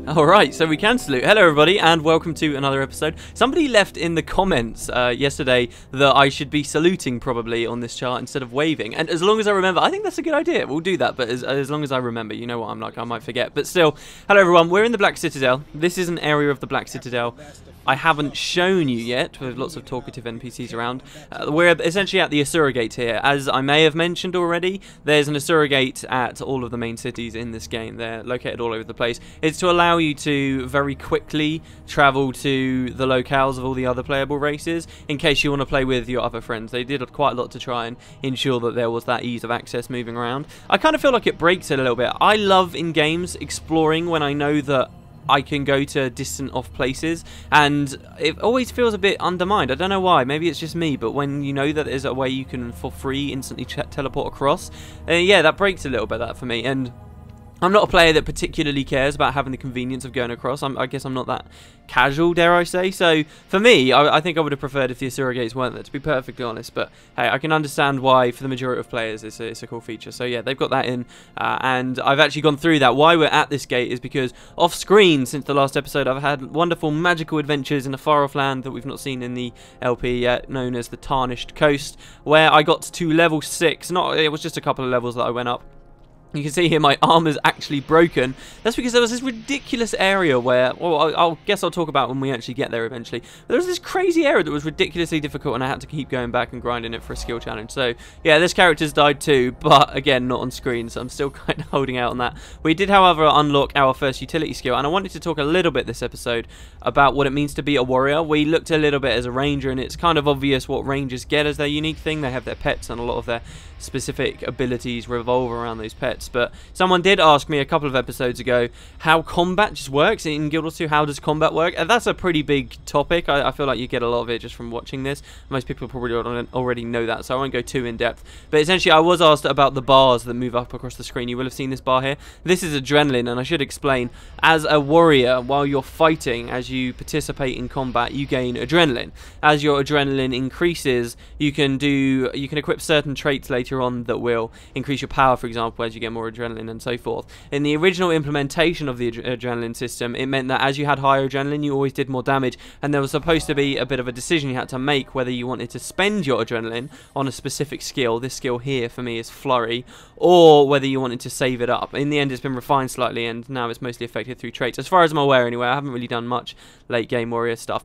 Alright, so we can salute. Hello everybody and welcome to another episode. Somebody left in the comments yesterday that I should be saluting probably on this chart instead of waving. And as long as I remember, I think that's a good idea. We'll do that, but as long as I remember, you know what I'm like, I might forget. But still, hello everyone, we're in the Black Citadel. This is an area of the Black Citadel I haven't shown you yet, with lots of talkative NPCs around. We're essentially at the Asura Gate here. As I may have mentioned already, there's an Asura Gate at all of the main cities in this game. They're located all over the place. It's to allow you to very quickly travel to the locales of all the other playable races, in case you want to play with your other friends. They did quite a lot to try and ensure that there was that ease of access moving around. I kind of feel like it breaks it a little bit. I love in games exploring when I know that I can go to distant off places, and it always feels a bit undermined. I don't know why, maybe it's just me, but when you know that there's a way you can for free instantly teleport across, yeah, that breaks a little bit that for me. And I'm not a player that particularly cares about having the convenience of going across. I guess I'm not that casual, dare I say. So for me, I think I would have preferred if the Asura Gates weren't there, to be perfectly honest. But hey, I can understand why for the majority of players it's a cool feature. So yeah, they've got that in, and I've actually gone through that. Why we're at this gate is because off screen since the last episode I've had wonderful magical adventures in a far off land that we've not seen in the LP yet, known as the Tarnished Coast, where I got to level 6. It was just a couple of levels that I went up. You can see here my armor's actually broken. That's because there was this ridiculous area where, well, I guess I'll talk about when we actually get there eventually. But there was this crazy area that was ridiculously difficult, and I had to keep going back and grinding it for a skill challenge. So yeah, this character's died too, but again, not on screen, so I'm still kind of holding out on that. We did, however, unlock our first utility skill, and I wanted to talk a little bit this episode about what it means to be a warrior. We looked a little bit as a ranger, and it's kind of obvious what rangers get as their unique thing. They have their pets, and a lot of their specific abilities revolve around those pets. But someone did ask me a couple of episodes ago how combat just works in Guild Wars 2. How does combat work? And that's a pretty big topic. I feel like you get a lot of it just from watching this. Most people probably already know that, so I won't go too in depth. But essentially, I was asked about the bars that move up across the screen. You will have seen this bar here. This is adrenaline, and I should explain. As a warrior, while you're fighting, as you participate in combat, you gain adrenaline. As your adrenaline increases, you can equip certain traits later on that will increase your power, for example, as you get more adrenaline and so forth. In the original implementation of the adrenaline system, it meant that as you had higher adrenaline, you always did more damage, and there was supposed to be a bit of a decision you had to make whether you wanted to spend your adrenaline on a specific skill. This skill here for me is Flurry, or whether you wanted to save it up. In the end, it's been refined slightly, and now it's mostly affected through traits. As far as I'm aware anyway, I haven't really done much late game warrior stuff.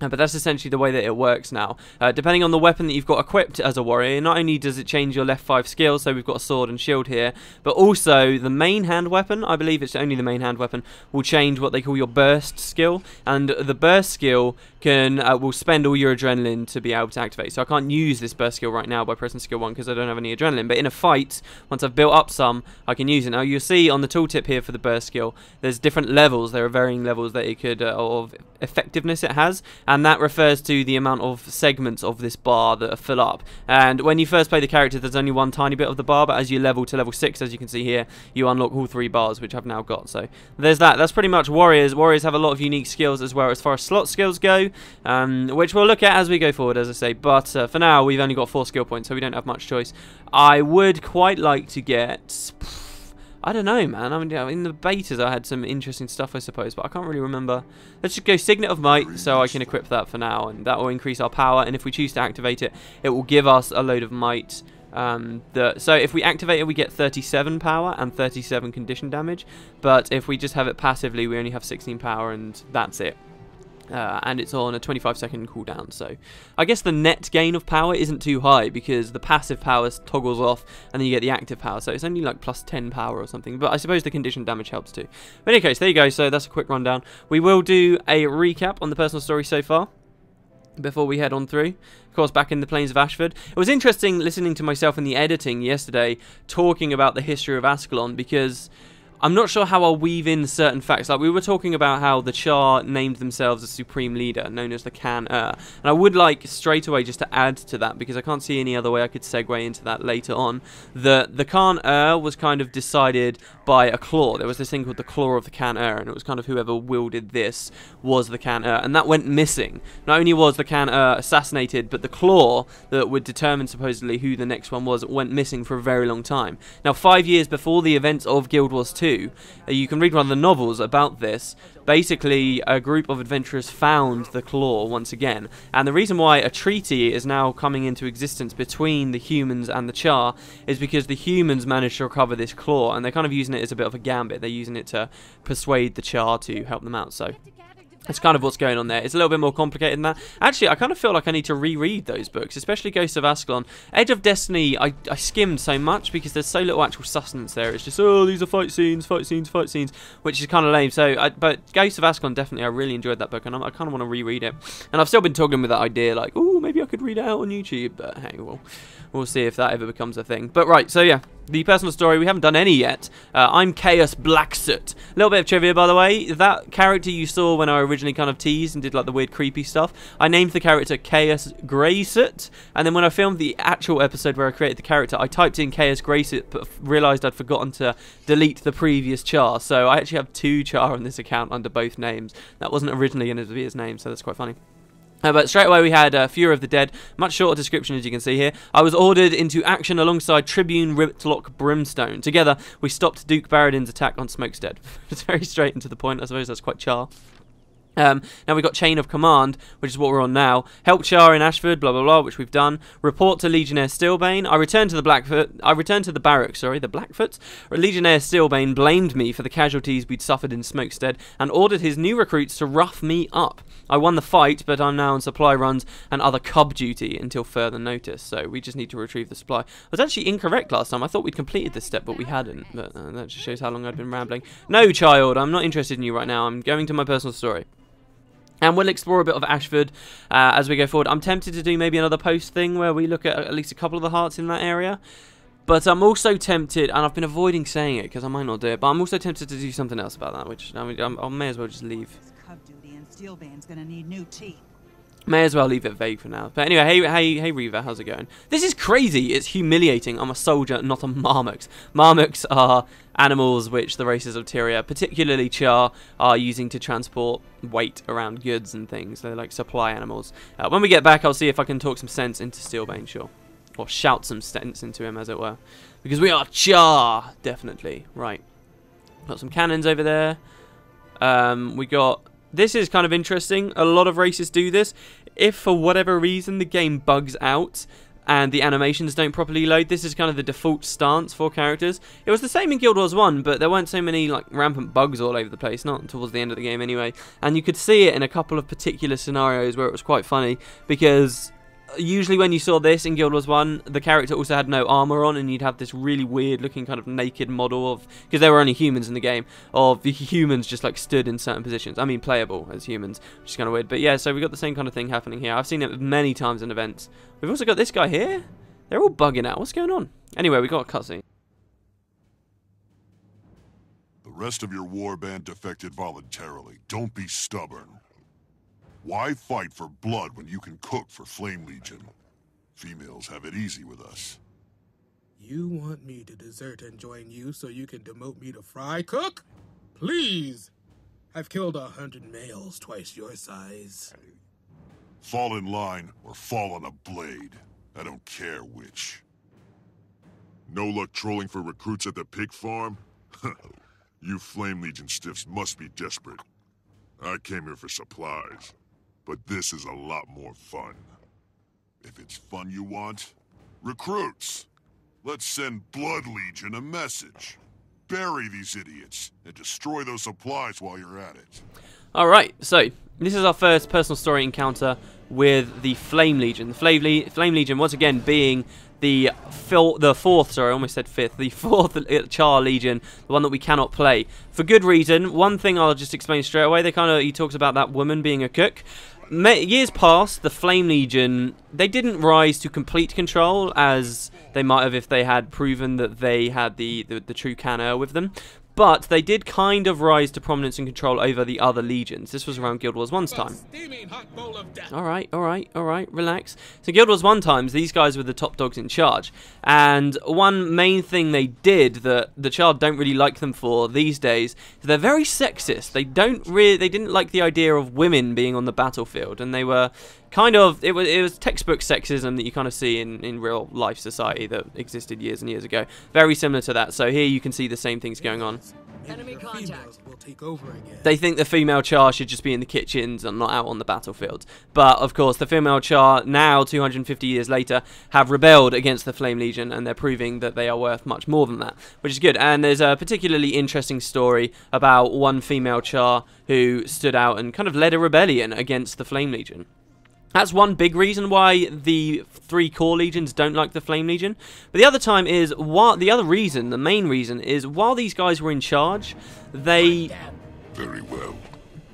But that's essentially the way that it works now. Depending on the weapon that you've got equipped as a warrior, not only does it change your left 5 skills, so we've got a sword and shield here, but also the main hand weapon, I believe it's only the main hand weapon, will change what they call your burst skill. And the burst skill will spend all your adrenaline to be able to activate. So I can't use this burst skill right now by pressing skill 1 because I don't have any adrenaline. But in a fight, once I've built up some, I can use it. Now you'll see on the tooltip here for the burst skill, there's different levels. There are varying levels that it could of effectiveness it has, and that refers to the amount of segments of this bar that fill up. And when you first play the character, there's only one tiny bit of the bar, but as you level to level 6, as you can see here, you unlock all 3 bars, which I've now got. So there's that. That's pretty much warriors. Warriors have a lot of unique skills as well as far as slot skills go, which we'll look at as we go forward, as I say. But for now, we've only got 4 skill points, so we don't have much choice. I would quite like to get, I don't know, man. I mean, in the betas I had some interesting stuff, I suppose, but I can't really remember. Let's just go Signet of Might, so I can equip that for now, and that will increase our power, and if we choose to activate it, it will give us a load of might. So if we activate it, we get 37 power and 37 condition damage, but if we just have it passively, we only have 16 power, and that's it. And it's on a 25-second cooldown, so I guess the net gain of power isn't too high because the passive power toggles off and then you get the active power, so it's only like plus 10 power or something, but I suppose the condition damage helps too. But in any case, there you go, so that's a quick rundown. We will do a recap on the personal story so far before we head on through. Of course, back in the plains of Ashford. It was interesting listening to myself in the editing yesterday talking about the history of Ascalon, because I'm not sure how I'll weave in certain facts. Like, we were talking about how the Charr named themselves a supreme leader, known as the Crass. And I would like straight away just to add to that, because I can't see any other way I could segue into that later on. The Crass was kind of decided by a claw. There was this thing called the Claw of the Crass, and it was kind of whoever wielded this was the Crass, and that went missing. Not only was the Crass assassinated, but the claw that would determine supposedly who the next one was went missing for a very long time. Now, 5 years before the events of Guild Wars 2, Gw2, you can read one of the novels about this. Basically, a group of adventurers found the claw once again, and the reason why a treaty is now coming into existence between the humans and the Charr is because the humans managed to recover this claw, and they're kind of using it as a bit of a gambit. They're using it to persuade the Charr to help them out, so that's kind of what's going on there. It's a little bit more complicated than that. Actually, I kind of feel like I need to reread those books, especially Ghosts of Ascalon. Edge of Destiny, I skimmed so much because there's so little actual sustenance there. It's just, oh, these are fight scenes, which is kind of lame. So, but Ghosts of Ascalon, definitely, I really enjoyed that book, and I kind of want to reread it. And I've still been toggling with that idea, like, oh, maybe I could read it out on YouTube, but hey, we'll see if that ever becomes a thing. But right, so yeah, the personal story, we haven't done any yet. I'm Chaos Blacksoot. A little bit of trivia, by the way. That character you saw when I originally kind of teased and did like the weird creepy stuff, I named the character Chaos Graysoot, and then when I filmed the actual episode where I created the character, I typed in Chaos Graysoot, but realised I'd forgotten to delete the previous Charr, so I actually have 2 Charr on this account under both names. That wasn't originally going to be his name, so that's quite funny. But straight away we had Fury of the Dead, much shorter description as you can see here. I was ordered into action alongside Tribune Riptlock Brimstone. Together we stopped Duke Barradin's attack on Smokestead. It's very straight and to the point, I suppose that's quite Charr. Now we've got Chain of Command, which is what we're on now. Help Charr in Ashford, blah blah blah, which we've done. Report to Legionnaire Steelbane. I returned to the barracks, sorry, the Blackfoots. Legionnaire Steelbane blamed me for the casualties we'd suffered in Smokestead and ordered his new recruits to rough me up. I won the fight, but I'm now on supply runs and other cub duty until further notice, so we just need to retrieve the supply. I was actually incorrect last time. I thought we'd completed this step, but we hadn't. But that just shows how long I'd been rambling. No, child, I'm not interested in you right now. I'm going to my personal story. And we'll explore a bit of Ashford as we go forward. I'm tempted to do maybe another post thing where we look at least a couple of the hearts in that area. But I'm also tempted, and I've been avoiding saying it because I might not do it, but I'm also tempted to do something else about that, which I may as well just leave. Steelbane's gonna need new teeth. May as well leave it vague for now. But anyway, hey Reaver, how's it going? This is crazy. It's humiliating. I'm a soldier, not a Marmux. Marmux are animals which the races of Tyria, particularly Charr, are using to transport weight around goods and things. They're like supply animals. When we get back, I'll see if I can talk some sense into Steelbane, sure. Or shout some sense into him, as it were. Because we are Charr, definitely. Right. Got some cannons over there. We got... This is kind of interesting. A lot of races do this. If for whatever reason the game bugs out and the animations don't properly load, this is kind of the default stance for characters. It was the same in Guild Wars 1, but there weren't so many like rampant bugs all over the place, not towards the end of the game anyway. And you could see it in a couple of particular scenarios where it was quite funny, because usually when you saw this in Guild Wars 1, the character also had no armor on, and you'd have this really weird looking kind of naked model of, because there were only humans in the game, of the humans just like stood in certain positions. I mean playable as humans, which is kind of weird. But yeah, so we got the same kind of thing happening here. I've seen it many times in events. We've also got this guy here. They're all bugging out. What's going on? Anyway, we got a cutscene. The rest of your warband defected voluntarily. Don't be stubborn. Why fight for blood when you can cook for Flame Legion? Females have it easy with us. You want me to desert and join you so you can demote me to fry cook? Please! I've killed 100 males twice your size. Fall in line or fall on a blade. I don't care which. No luck trolling for recruits at the pig farm? You Flame Legion stiffs must be desperate. I came here for supplies. But this is a lot more fun. If it's fun you want, recruits! Let's send Blood Legion a message. Bury these idiots and destroy those supplies while you're at it. Alright, so this is our first personal story encounter with the Flame Legion. The Flame Legion, once again, being the fourth, sorry, I almost said fifth, the fourth Charr Legion, the one that we cannot play. For good reason. One thing I'll just explain straight away, he talks about that woman being a cook. Years past, the Flame Legion, they didn't rise to complete control, as they might have if they had proven that they had the true Canner with them. But they did kind of rise to prominence and control over the other legions. This was around Guild Wars 1's time. Alright, relax. So Guild Wars 1 times, these guys were the top dogs in charge. And one main thing they did that the Charr don't really like them for these days is they're very sexist. They didn't like the idea of women being on the battlefield, and they were kind of, it was textbook sexism that you kind of see in real life society that existed years and years ago. Very similar to that. So here you can see the same things going on. Maybe Enemy your contact. females will take over again. They think the female Charr should just be in the kitchens and not out on the battlefield. But, of course, the female Charr, now 250 years later, have rebelled against the Flame Legion, and they're proving that they are worth much more than that, which is good. And there's a particularly interesting story about one female Charr who stood out and kind of led a rebellion against the Flame Legion. That's one big reason why the 3 core legions don't like the Flame Legion. But the other time is, the main reason is, while these guys were in charge, they... Very well.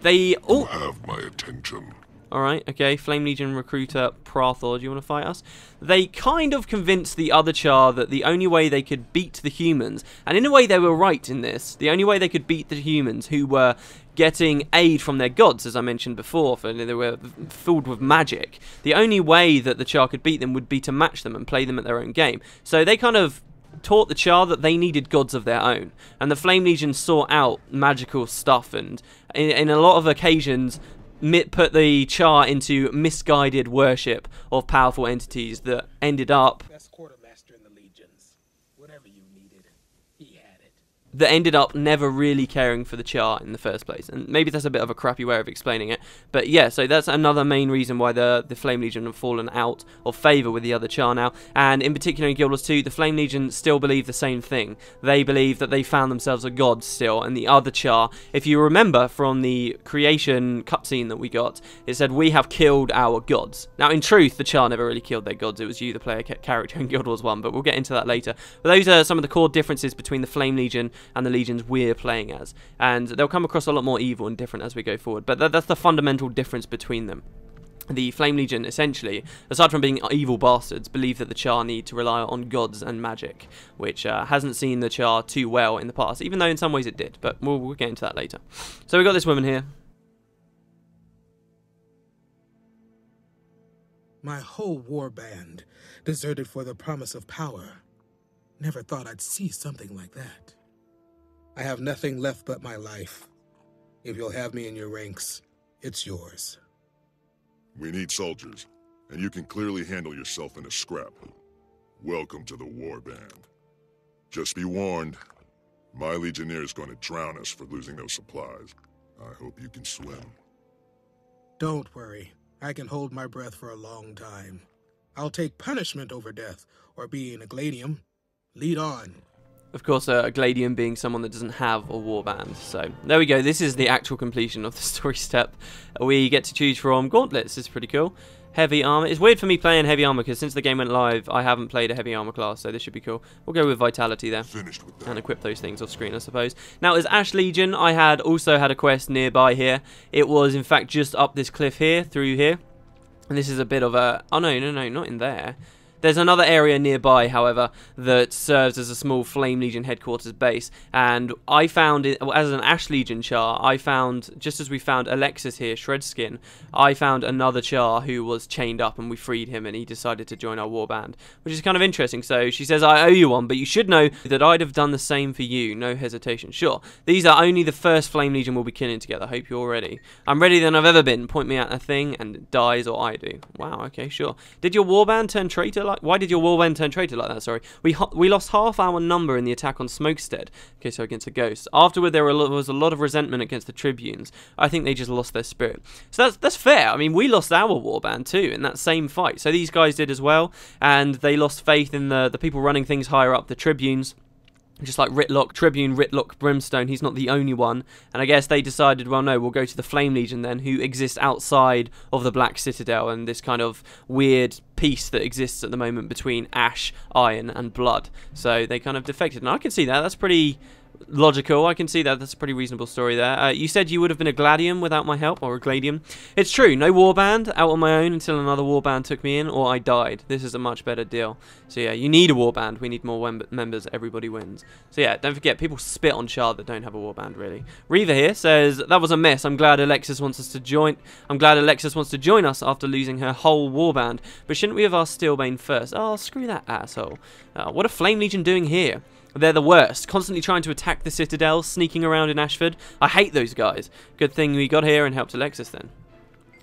You Have my attention. Alright, okay, Flame Legion recruiter Prathor, do you want to fight us? They kind of convinced the other Charr that the only way they could beat the humans, and in a way they were right in this, the only way they could beat the humans who were getting aid from their gods, as I mentioned before, for they were filled with magic. The only way that the Charr could beat them would be to match them and play them at their own game. So they kind of taught the Charr that they needed gods of their own, and the Flame Legion sought out magical stuff, and in a lot of occasions put the Charr into misguided worship of powerful entities that ended up Best quartermaster in the legions. Whatever you needed, he had it. never really caring for the Charr in the first place. And maybe that's a bit of a crappy way of explaining it. But yeah, so that's another main reason why the Flame Legion have fallen out of favour with the other Charr now. And in particular in Guild Wars 2, the Flame Legion still believe the same thing. They believe that they found themselves a god still. And the other Charr, if you remember from the creation cutscene that we got, it said, "We have killed our gods." Now in truth, the Charr never really killed their gods. It was you, the player character in Guild Wars 1, but we'll get into that later. But those are some of the core differences between the Flame Legion and the legions we're playing as, and they'll come across a lot more evil and different as we go forward, but that's the fundamental difference between them. The Flame Legion, essentially, aside from being evil bastards, believe that the Charr need to rely on gods and magic, which hasn't seen the Charr too well in the past, even though in some ways it did, but we'll get into that later. So we got this woman here. My whole war band deserted for the promise of power. Never thought I'd see something like that. I have nothing left but my life. If you'll have me in your ranks, it's yours. We need soldiers, and you can clearly handle yourself in a scrap. Welcome to the warband. Just be warned, my legionnaire is going to drown us for losing those supplies. I hope you can swim. Don't worry. I can hold my breath for a long time. I'll take punishment over death, or being a gladium. Lead on. Of course, a gladium being someone that doesn't have a warband. So, there we go. This is the actual completion of the story step. We get to choose from gauntlets. This is pretty cool. Heavy armor. It's weird for me playing heavy armor because since the game went live, I haven't played a heavy armor class, so this should be cool. We'll go with vitality there. Finished with that. And equip those things off screen, I suppose. Now, as Ash Legion, I had also had a quest nearby here. It was, in fact, just up this cliff here, through here. And this is a bit of a... Oh, no, not in there. There's another area nearby, however, that serves as a small Flame Legion headquarters base, and I found it, as an Ash Legion Charr, I found, just as we found Elexus here, Shredskin, I found another Charr who was chained up, and we freed him, and he decided to join our warband, which is kind of interesting. So she says, "I owe you one, but you should know that I'd have done the same for you, no hesitation." Sure, these are only the first Flame Legion we'll be killing together. Hope you're ready. I'm readier than I've ever been. Point me at a thing, and it dies, or I do. Wow, okay, sure. Did your warband turn traitor? Why did your warband turn traitor like that? Sorry, we lost half our number in the attack on Smokestead. Okay, so against a ghost. Afterward, there was a lot of resentment against the tribunes. I think they just lost their spirit. So that's fair. I mean, we lost our warband too in that same fight. So these guys did as well, and they lost faith in the people running things higher up, the tribunes. Just like Tribune Ritlock Brimstone, he's not the only one. And I guess they decided, well, no, we'll go to the Flame Legion then, who exists outside of the Black Citadel and this kind of weird peace that exists at the moment between Ash, Iron, and Blood. So they kind of defected. And I can see that. That's pretty logical. I can see that. That's a pretty reasonable story there. You said you would have been a gladium without my help, or a gladium. It's true. No warband out on my own until another warband took me in, or I died. This is a much better deal. So yeah, you need a warband. We need more members. Everybody wins. So yeah, don't forget, people spit on Charr that don't have a warband, really. Reaver here says, "That was a mess. I'm glad Elexus wants us to join. I'm glad Elexus wants to join us after losing her whole warband. But shouldn't we have asked Steelbane first?" Oh, screw that asshole. What are Flame Legion doing here? They're the worst, constantly trying to attack the Citadel, sneaking around in Ashford. I hate those guys. Good thing we got here and helped Elexus then.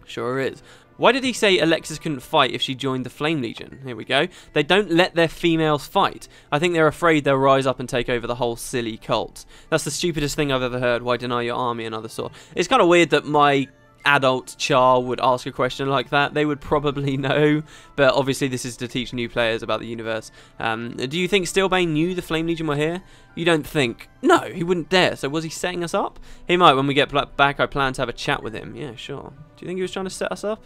Sure is. Why did he say Elexus couldn't fight if she joined the Flame Legion? Here we go. They don't let their females fight. I think they're afraid they'll rise up and take over the whole silly cult. That's the stupidest thing I've ever heard. Why deny your army another sword? It's kind of weird that my adult Charr would ask a question like that. They would probably know, but obviously this is to teach new players about the universe. Do you think Steelbane knew the Flame Legion were here? You don't think? No, he wouldn't dare. So was he setting us up? He might. When we get back, I plan to have a chat with him. Yeah, sure. Do you think he was trying to set us up?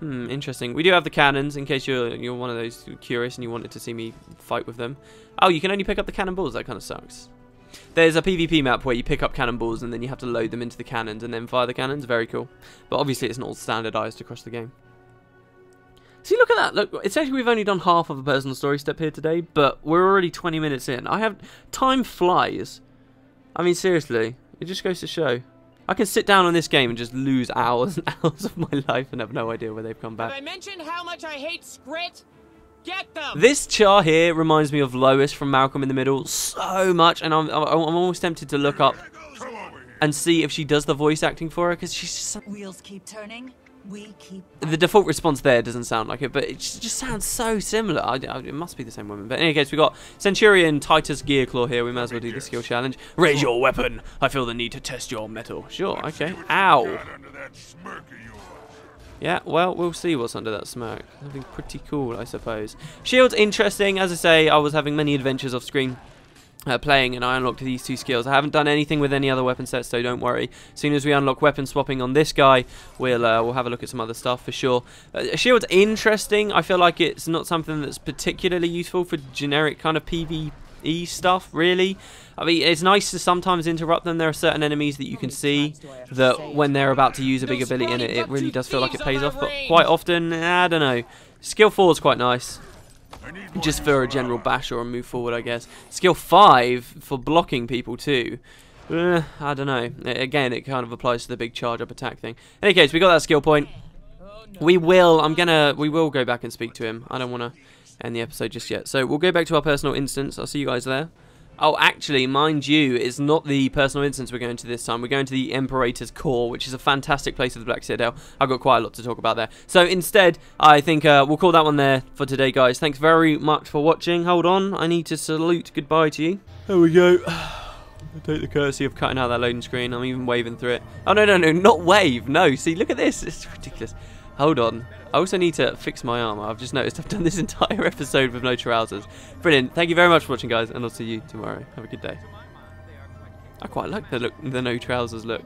Interesting. We do have the cannons in case you're one of those curious and you wanted to see me fight with them. Oh, you can only pick up the cannonballs. That kind of sucks. There's a PvP map where you pick up cannonballs and then you have to load them into the cannons and then fire the cannons. Very cool. But obviously it's not all standardized across the game. See, look at that. Look, it's actually we've only done half of a personal story step here today, but we're already 20 minutes in. Time flies. I mean, seriously, it just goes to show. I can sit down on this game and just lose hours and hours of my life and have no idea where they've come back. Have I mentioned how much I hate Scrit? Get them! This Charr here reminds me of Lois from Malcolm in the Middle so much, and I'm almost tempted to look up and see if she does the voice acting for her, because she's just so... Wheels keep turning. We keep... The default response there doesn't sound like it, but it just sounds so similar. It must be the same woman. But in any case, we've got Centurion Titus Gearclaw here. We might as well do the skill challenge. Raise your weapon. I feel the need to test your metal. Sure, okay. Ow. Yeah, well, we'll see what's under that smoke. Something pretty cool, I suppose. Shield's interesting. As I say, I was having many adventures off screen. Playing, and I unlocked these two skills. I haven't done anything with any other weapon sets, so don't worry. As soon as we unlock weapon swapping on this guy, we'll have a look at some other stuff for sure. Shield's interesting. I feel like it's not something that's particularly useful for generic kind of PvE stuff, really. I mean, it's nice to sometimes interrupt them. There are certain enemies that you can see that when they're about to use a big ability in it, it really does feel like it pays off, but quite often, I don't know. Skill 4 is quite nice. Just for a general bash or a move forward, I guess. Skill 5 for blocking people too. I don't know. Again, it kind of applies to the big charge up attack thing. In any case, we got that skill point. We will go back and speak to him. I don't want to end the episode just yet. So we'll go back to our personal instance. I'll see you guys there. Oh, actually, mind you, it's not the personal instance we're going to this time. We're going to the Imperator's Core, which is a fantastic place of the Black Citadel. I've got quite a lot to talk about there. So instead, I think we'll call that one there for today, guys. Thanks very much for watching. Hold on, I need to salute goodbye to you. There we go. I take the courtesy of cutting out that loading screen. I'm even waving through it. Oh, no, not wave. No, see, look at this. It's ridiculous. Hold on. I also need to fix my armor. I've just noticed I've done this entire episode with no trousers. Brilliant. Thank you very much for watching, guys, and I'll see you tomorrow. Have a good day. I quite like the no trousers look.